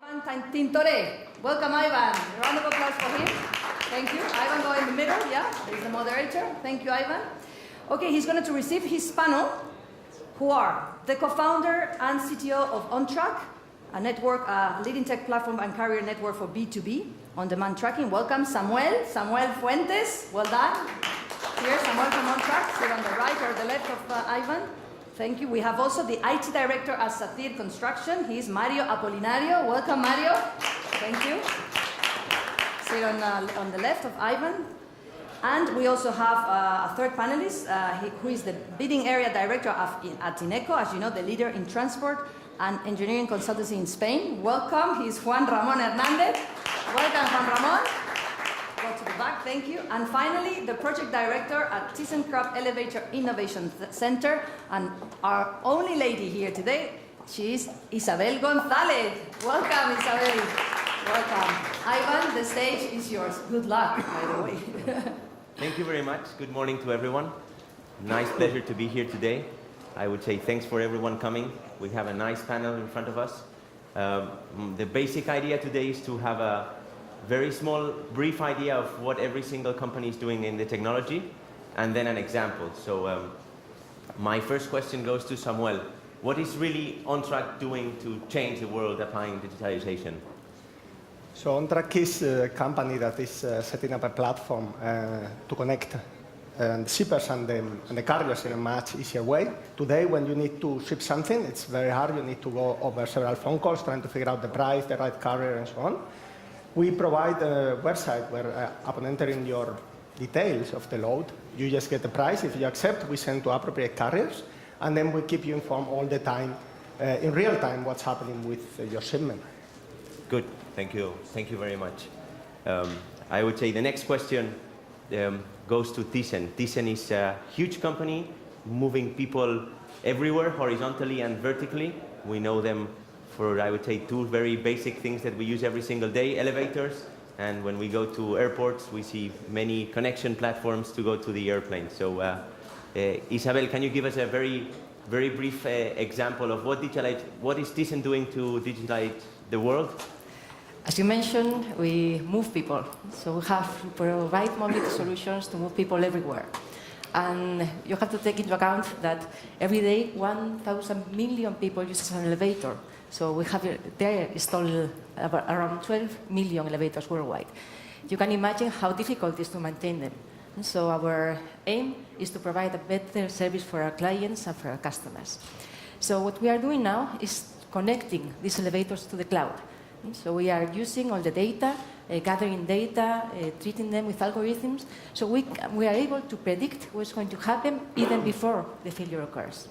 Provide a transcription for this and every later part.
Tintore. Welcome, Ivan. A round of applause for him. Thank you. Ivan, go in the middle. Yeah, he's the moderator. Thank you, Ivan. Okay, he's going to receive his panel, who are the co-founder and CTO of OnTrack, a network, a leading tech platform and career network for B2B on-demand tracking. Welcome, Samuel Fuentes. Well done. Here, Samuel from OnTrack. Sit on the right or the left of Ivan. Thank you. We have also the IT director at Sathir Construction. He's Mario Apolinario. Welcome, Mario. Thank you. Sit on the left of Ivan. And we also have a third panelist, who is the bidding area director at Ineco, as you know, the leader in transport and engineering consultancy in Spain. Welcome. He's Juan Ramon Hernandez. Welcome, Juan Ramon. Go to the back, thank you. And finally, the project director at ThyssenKrupp Elevator Innovation Center, and our only lady here today, she is Isabel Gonzalez. Welcome, Isabel. Welcome. Ivan, the stage is yours. Good luck, by the way. Thank you very much. Good morning to everyone. Nice pleasure to be here today. I would say thanks for everyone coming. We have a nice panel in front of us. The basic idea today is to have a very small, brief idea of what every single company is doing in the technology, and then an example. So my first question goes to Samuel. What is really OnTrack doing to change the world applying digitalization? So OnTrack is a company that is setting up a platform to connect the shippers and the carriers in a much easier way. Today, when you need to ship something, it's very hard. You need to go over several phone calls trying to figure out the price, the right carrier, and so on. We provide a website where, upon entering your details of the load, you just get the price. If you accept, we send to appropriate carriers, and then we keep you informed all the time, in real time, what's happening with your shipment. Good, thank you. Thank you very much. I would say the next question goes to Thyssen. Thyssen is a huge company, moving people everywhere, horizontally and vertically. We know them for, I would say, two very basic things that we use every single day, elevators, and when we go to airports, we see many connection platforms to go to the airplane. So, Isabel, can you give us a very brief example of what is Thyssen doing to digitalize the world? As you mentioned, we move people. So we have to provide mobility solutions to move people everywhere. And you have to take into account that every day 1,000 million people use an elevator. So we have there installed around 12 million elevators worldwide. You can imagine how difficult it is to maintain them. And so our aim is to provide a better service for our clients and for our customers. So what we are doing now is connecting these elevators to the cloud. So we are using all the data, gathering data, treating them with algorithms, so we are able to predict what's going to happen even before the failure occurs.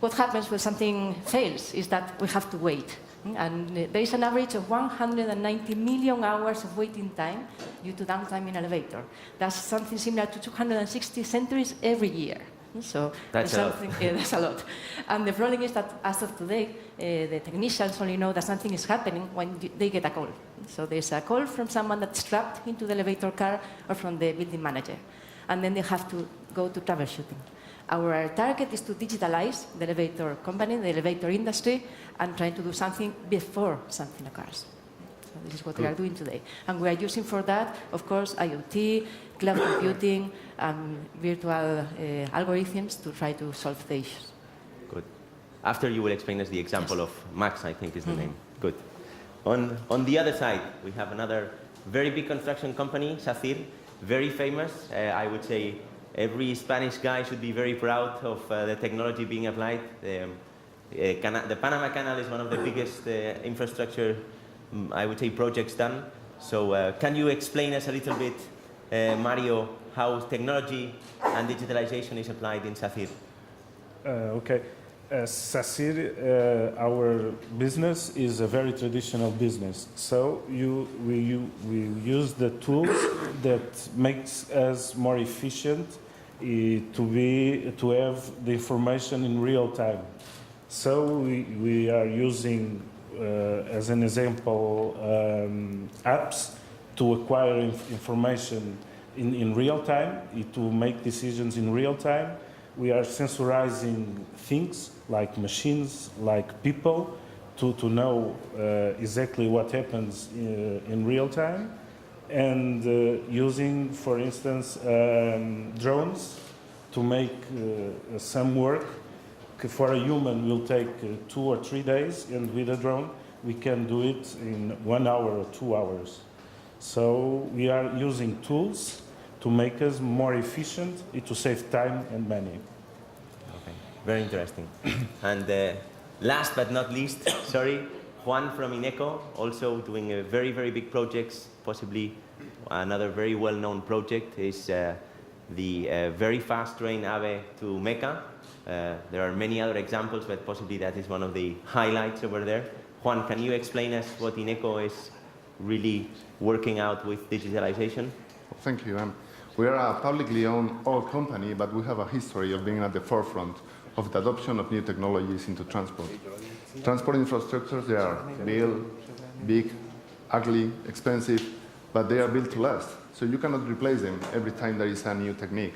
What happens when something fails is that we have to wait. And there is an average of 190 million hours of waiting time due to downtime in an elevator. That's something similar to 260 centuries every year. So that's a lot. That's a lot. And the problem is that as of today, the technicians only know that something is happening when they get a call. So there's a call from someone that's trapped into the elevator car or from the building manager. And then they have to go to troubleshooting. Our target is to digitalize the elevator company, the elevator industry, and try to do something before something occurs. So this is what we are doing today. And we are using for that, of course, IoT, cloud computing, virtual algorithms to try to solve the issues. Good. After you will explain us the example of Max, I think is the name. Good. On the other side, we have another very big construction company, Sathir, very famous. I would say every Spanish guy should be very proud of the technology being applied. The Panama Canal is one of the biggest infrastructure, I would say, projects done. So can you explain us a little bit, Mario, how technology and digitalization is applied in Sathir? Okay. Sathir, our business is a very traditional business. So we use the tools that makes us more efficient to have the information in real time. So we are using, as an example, apps to acquire information in real time, to make decisions in real time. We are sensorizing things like machines, like people, to know exactly what happens in real time, and using, for instance, drones to make some work for a human will take 2 or 3 days, and with a drone we can do it in 1 hour or 2 hours. So we are using tools to make us more efficient, to save time and money. Okay, very interesting. And last but not least, sorry, Juan from Ineco, also doing a very, very big projects. Possibly another very well-known project is the very fast train AVE to Mecca. There are many other examples, but possibly that is one of the highlights over there. Juan, can you explain us what Ineco is really working out with digitalization? Thank you. We are a publicly owned oil company, but we have a history of being at the forefront of the adoption of new technologies into transport. Transport infrastructures, they are built, big, ugly, expensive, but they are built to last. So you cannot replace them every time there is a new technique.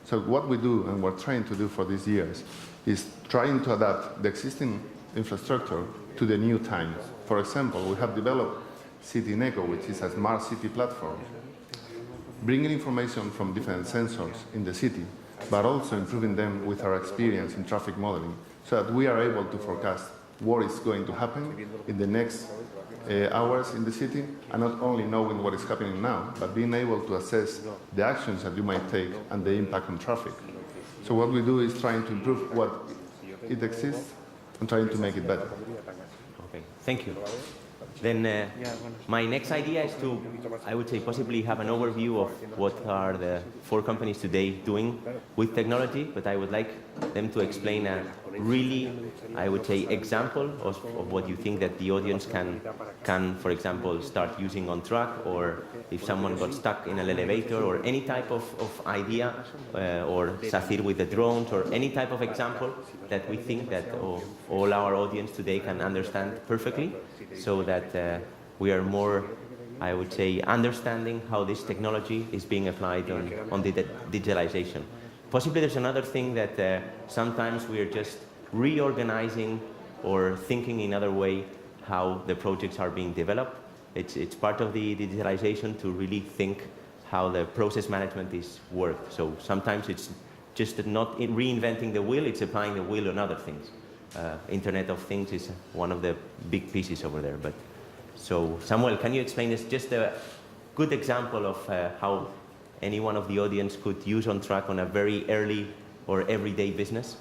So what we do, and we're trying to do for these years, is trying to adapt the existing infrastructure to the new times. For example, we have developed City Ineco, which is a smart city platform, bringing information from different sensors in the city, but also improving them with our experience in traffic modeling, so that we are able to forecast what is going to happen in the next hours in the city, and not only knowing what is happening now, but being able to assess the actions that you might take and the impact on traffic. So what we do is trying to improve what it exists and trying to make it better. Okay, thank you. Then my next idea is to, I would say, possibly have an overview of what are the 4 companies today doing with technology, but I would like them to explain a really, I would say, example of what you think that the audience can, for example, start using on truck, or if someone got stuck in an elevator, or any type of idea, or Safir with the drones, or any type of example that we think that all our audience today can understand perfectly, so that we are more, I would say, understanding how this technology is being applied on the digitalization. Possibly there's another thing that sometimes we are just reorganizing or thinking in another way how the projects are being developed. It's part of the digitalization to really think how the process management is worked. So sometimes it's just not reinventing the wheel, it's applying the wheel on other things. Internet of Things is one of the big pieces over there. But so, Samuel, can you explain this? Just a good example of how any one of the audience could use on track on a very early or everyday business?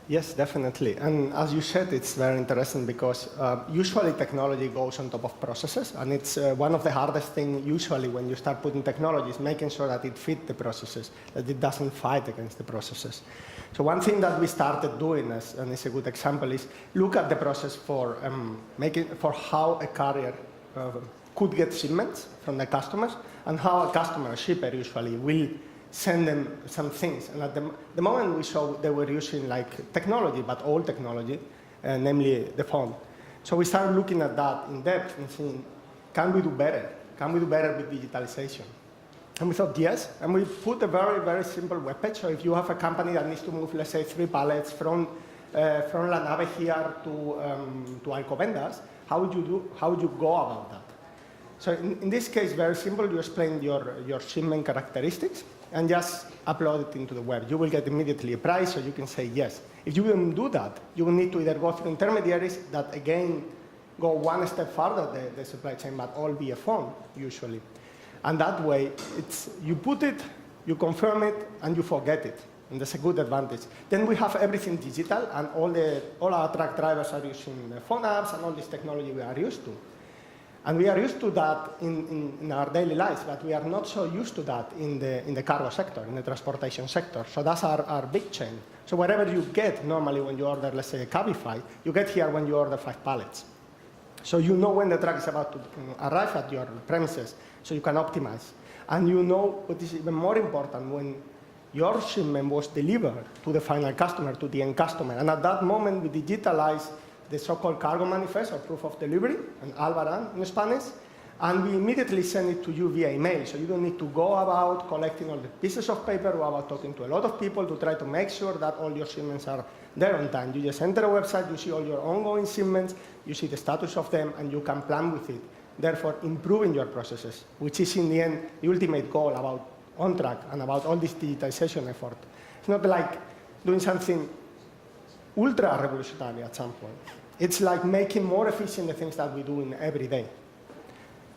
Yes, definitely. And as you said, it's very interesting because usually technology goes on top of processes, and it's one of the hardest things usually when you start putting technology is making sure that it fits the processes, that it doesn't fight against the processes. So one thing that we started doing, and it's a good example, is look at the process for how a carrier could get shipments from the customers, and how a customer, a shipper usually, will send them some things. And at the moment we saw they were using like technology, but old technology, namely the phone. So we started looking at that in depth and saying, can we do better? Can we do better with digitalization? And we thought, yes. And we put a very, very simple web page. So if you have a company that needs to move, let's say, 3 pallets from La Nave here to Alcobendas, how would you go about that? So in this case, very simple. You explain your shipment characteristics and just upload it into the web. You will get immediately a price, so you can say yes. If you don't do that, you will need to either go through intermediaries that, again, go one step further, the supply chain, but all via phone, usually. And that way, you put it, you confirm it, and you forget it. And that's a good advantage. Then we have everything digital, and all our truck drivers are using the phone apps and all this technology we are used to. And we are used to that in our daily lives, but we are not so used to that in the cargo sector, in the transportation sector. So that's our big change. So wherever you get, normally when you order, let's say, a Cabify, you get here when you order 5 pallets. So you know when the truck is about to arrive at your premises, so you can optimize. And you know what is even more important, when your shipment was delivered to the final customer, to the end customer. And at that moment, we digitalize the so-called cargo manifest, or proof of delivery, and albarán in Spanish. And we immediately send it to you via email, so you don't need to go about collecting all the pieces of paper or about talking to a lot of people to try to make sure that all your shipments are there on time. You just enter a website, you see all your ongoing shipments, you see the status of them, and you can plan with it, therefore improving your processes, which is in the end the ultimate goal about On Track and about all this digitization effort. It's not like doing something ultra revolutionary at some point. It's like making more efficient the things that we do in every day.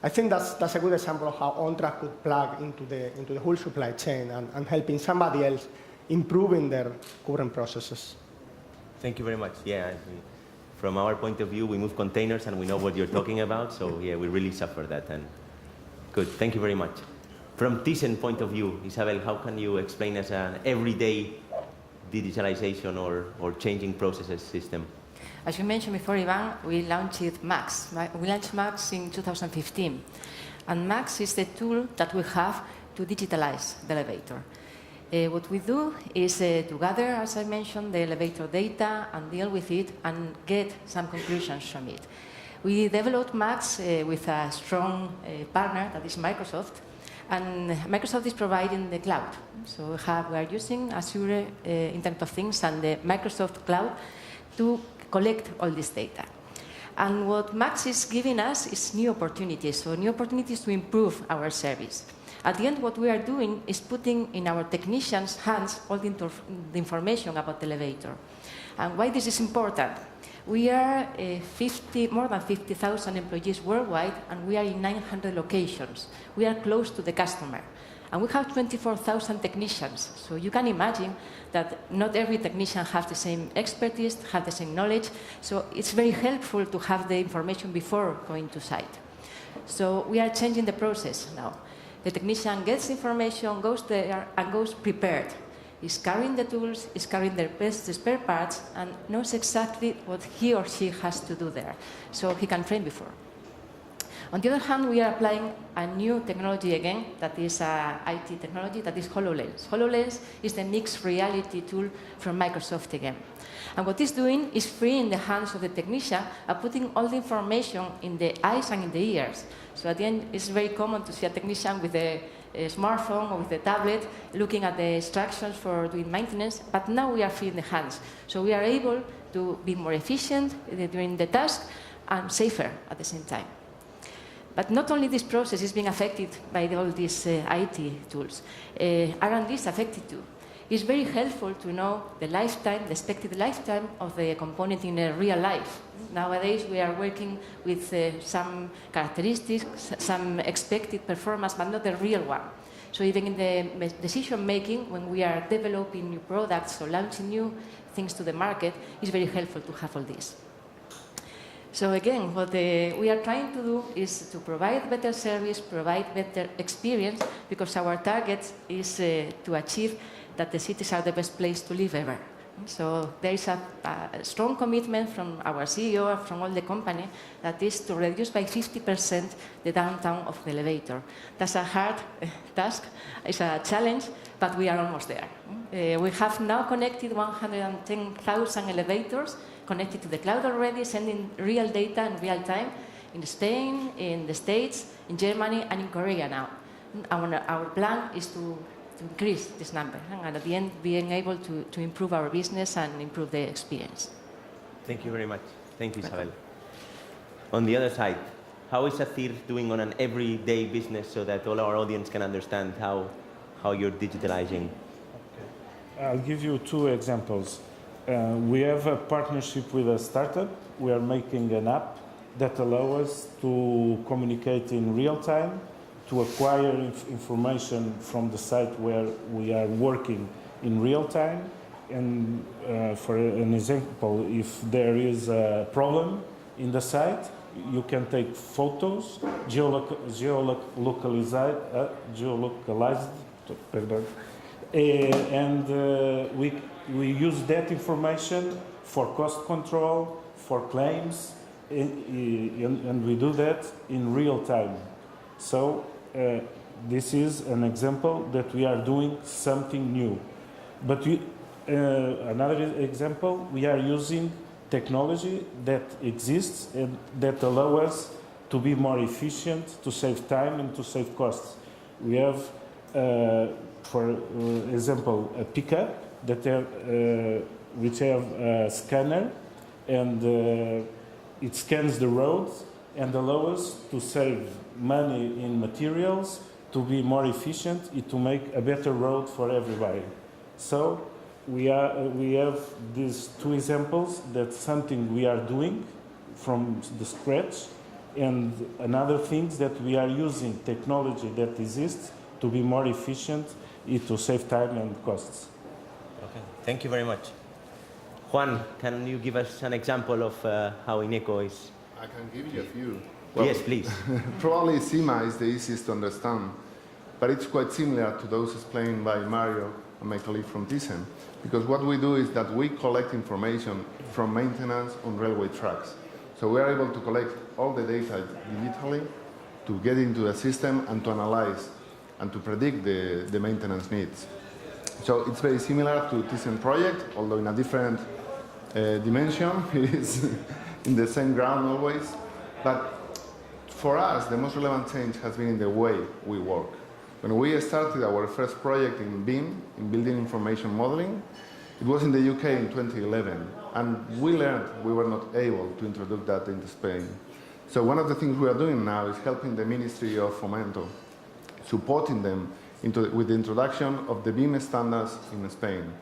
I think that's a good example of how On Track could plug into the whole supply chain and helping somebody else improving their current processes. Thank you very much. Yeah, from our point of view, we move containers and we know what you're talking about. So yeah, we really suffer that. And good. Thank you very much. From Thyssen point of view, Isabel, how can you explain us an everyday digitalization or changing processes system? As you mentioned before, Ivan, we launched Max. We launched Max in 2015. And Max is the tool that we have to digitalize the elevator. What we do is to gather, as I mentioned, the elevator data and deal with it and get some conclusions from it. We developed Max with a strong partner, that is Microsoft. And Microsoft is providing the cloud. So we are using Azure Internet of Things and the Microsoft Cloud to collect all this data. And what Max is giving us is new opportunities, so new opportunities to improve our service. At the end, what we are doing is putting in our technicians' hands all the information about the elevator. And why this is important? We are more than 50,000 employees worldwide, and we are in 900 locations. We are close to the customer. And we have 24,000 technicians. So you can imagine that not every technician has the same expertise, has the same knowledge. So it's very helpful to have the information before going to site. So we are changing the process now. The technician gets information, goes there, and goes prepared. He's carrying the tools, he's carrying the best spare parts, and knows exactly what he or she has to do there. So he can train before. On the other hand, we are applying a new technology again, that is IT technology, that is HoloLens. HoloLens is the mixed reality tool from Microsoft again. And what it's doing is freeing the hands of the technician and putting all the information in the eyes and in the ears. So at the end, it's very common to see a technician with a smartphone or with a tablet looking at the instructions for doing maintenance, but now we are freeing the hands. So we are able to be more efficient during the task and safer at the same time. But not only this process is being affected by all these IT tools, R&D is affected too. It's very helpful to know the lifetime, the expected lifetime of the component in real life. Nowadays, we are working with some characteristics, some expected performance, but not the real one. So even in the decision making, when we are developing new products or launching new things to the market, it's very helpful to have all this. So again, what we are trying to do is to provide better service, provide better experience, because our target is to achieve that the cities are the best place to live ever. So there is a strong commitment from our CEO, from all the company, that is to reduce by 50% the downtime of the elevator. That's a hard task, it's a challenge, but we are almost there. We have now connected 110,000 elevators connected to the cloud already, sending real data in real time in Spain, in the States, in Germany, and in Korea now. Our plan is to increase this number, and at the end, being able to improve our business and improve the experience. Thank you very much. Thank you, Isabel. On the other side, how is Athir doing on an everyday business so that all our audience can understand how you're digitalizing? Okay. I'll give you two examples. We have a partnership with a startup. We are making an app that allows us to communicate in real time, to acquire information from the site where we are working in real time. And for an example, if there is a problem in the site, you can take photos, geolocalized, and we use that information for cost control, for claims, and we do that in real time. So this is an example that we are doing something new. But another example, we are using technology that exists and that allows us to be more efficient, to save time and to save costs. We have, for example, a pickup that which have a scanner, and it scans the roads and allows us to save money in materials, to be more efficient, and to make a better road for everybody. So we have these two examples. That's something we are doing from the scratch, and another thing that we are using technology that exists to be more efficient and to save time and costs. Okay, thank you very much. Juan, can you give us an example of how Ineco is? I can give you a few. Yes, please. Probably SIMA is the easiest to understand, but it's quite similar to those explained by Mario and my colleague from Thyssen, because what we do is that we collect information from maintenance on railway tracks. So we are able to collect all the data digitally to get into the system and to analyze and to predict the maintenance needs. So it's very similar to Thyssen project, although in a different dimension. It is in the same ground always. But for us, the most relevant change has been in the way we work. When we started our first project in BIM, in Building Information Modeling, it was in the UK in 2011, and we learned we were not able to introduce that into Spain. So one of the things we are doing now is helping the Ministry of Fomento, supporting them with the introduction of the BIM standards in Spain.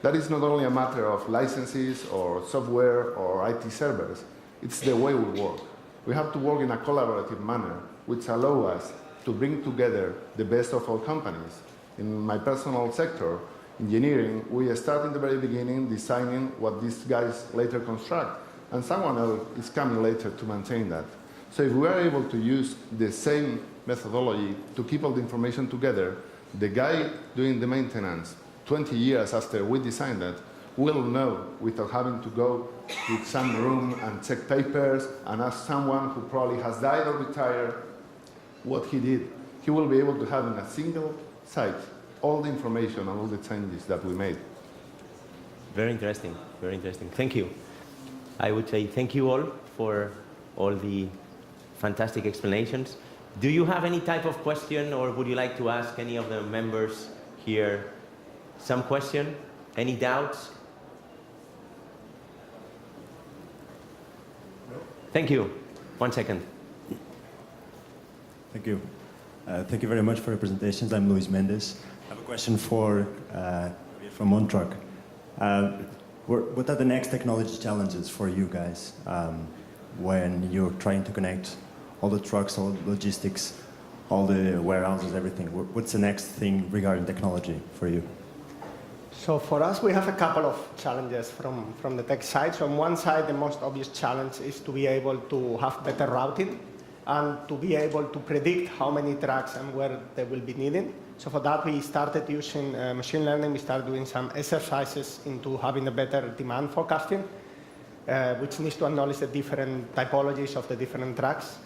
That is not only a matter of licenses or software or IT servers, it's the way we work. We have to work in a collaborative manner, which allows us to bring together the best of all companies. In my personal sector, engineering, we start in the very beginning designing what these guys later construct, and someone else is coming later to maintain that. So if we are able to use the same methodology to keep all the information together, the guy doing the maintenance 20 years after we designed that will know without having to go to some room and check papers and ask someone who probably has died or retired what he did. He will be able to have in a single site all the information and all the changes that we made. Very interesting, very interesting. Thank you. I would say thank you all for all the fantastic explanations. Do you have any type of question, or would you like to ask any of the members here some question? Any doubts? Thank you. 1 second. Thank you. Thank you very much for your presentations. I'm Luis Mendes. I have a question for from Montrach. What are the next technology challenges for you guys when you're trying to connect all the trucks, all the logistics, all the warehouses, everything? What's the next thing regarding technology for you? So for us, we have a couple of challenges from the tech side. So on one side, the most obvious challenge is to be able to have better routing and to be able to predict how many trucks and where they will be needed. So for that, we started using machine learning. We started doing some exercises into having a better demand forecasting, which needs to acknowledge the different typologies of the different trucks.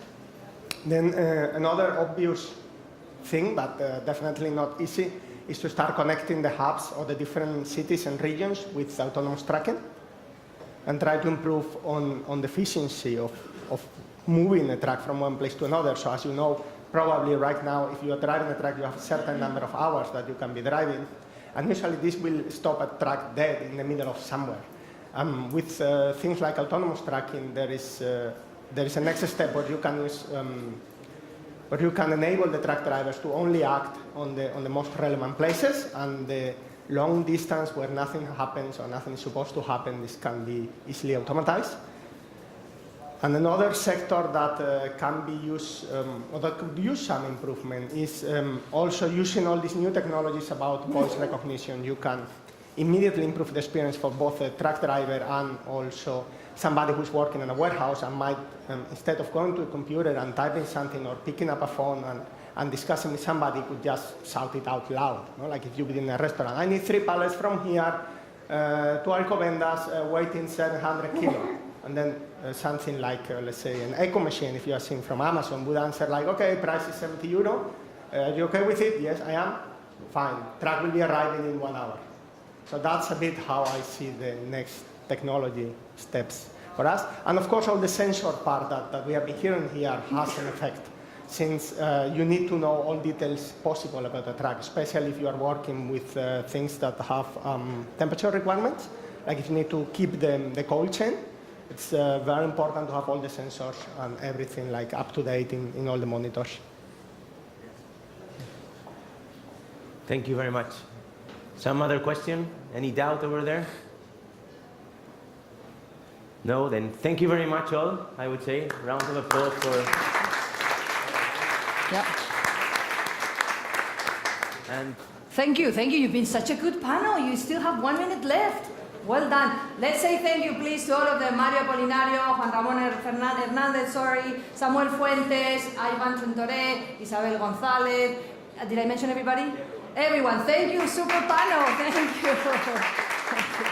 Then another obvious thing, but definitely not easy, is to start connecting the hubs of the different cities and regions with autonomous tracking and try to improve on the efficiency of moving a truck from one place to another. So as you know, probably right now, if you are driving a truck, you have a certain number of hours that you can be driving. And usually this will stop a truck dead in the middle of somewhere. With things like autonomous tracking, there is a next step where you can use but you can enable the truck drivers to only act on the most relevant places, and the long distance where nothing happens or nothing is supposed to happen, this can be easily automatized. And another sector that can be used, or that could use some improvement, is also using all these new technologies about voice recognition. You can immediately improve the experience for both the truck driver and also somebody who's working in a warehouse and might, instead of going to a computer and typing something or picking up a phone and discussing with somebody, could just shout it out loud. You know? Like if you're in a restaurant, I need 3 pallets from here to Alcobendas, weighing 700 kilo. And then something like, let's say, an echo machine, if you are seeing from Amazon, would answer like, okay, price is €70. Are you okay with it? Yes, I am. Fine. Truck will be arriving in 1 hour. So that's a bit how I see the next technology steps. for us. And of course, all the sensor part that we have been hearing here has an effect, since you need to know all details possible about the truck, especially if you are working with things that have temperature requirements, like if you need to keep the cold chain. It's very important to have all the sensors and everything like up to date in all the monitors. Thank you very much. Some other question? Any doubt over there? No? Then thank you very much all, I would say. Round of applause for... Yeah. And Thank you. You've been such a good panel. You still have 1 minute left. Well done. Let's say thank you, please, to all of them. Mario Apolinario, Juan Ramón Hernández, Samuel Fuentes, Ivan Tuntoré, Isabel González. Did I mention everybody? Everyone. Thank you. Super panel. Thank you.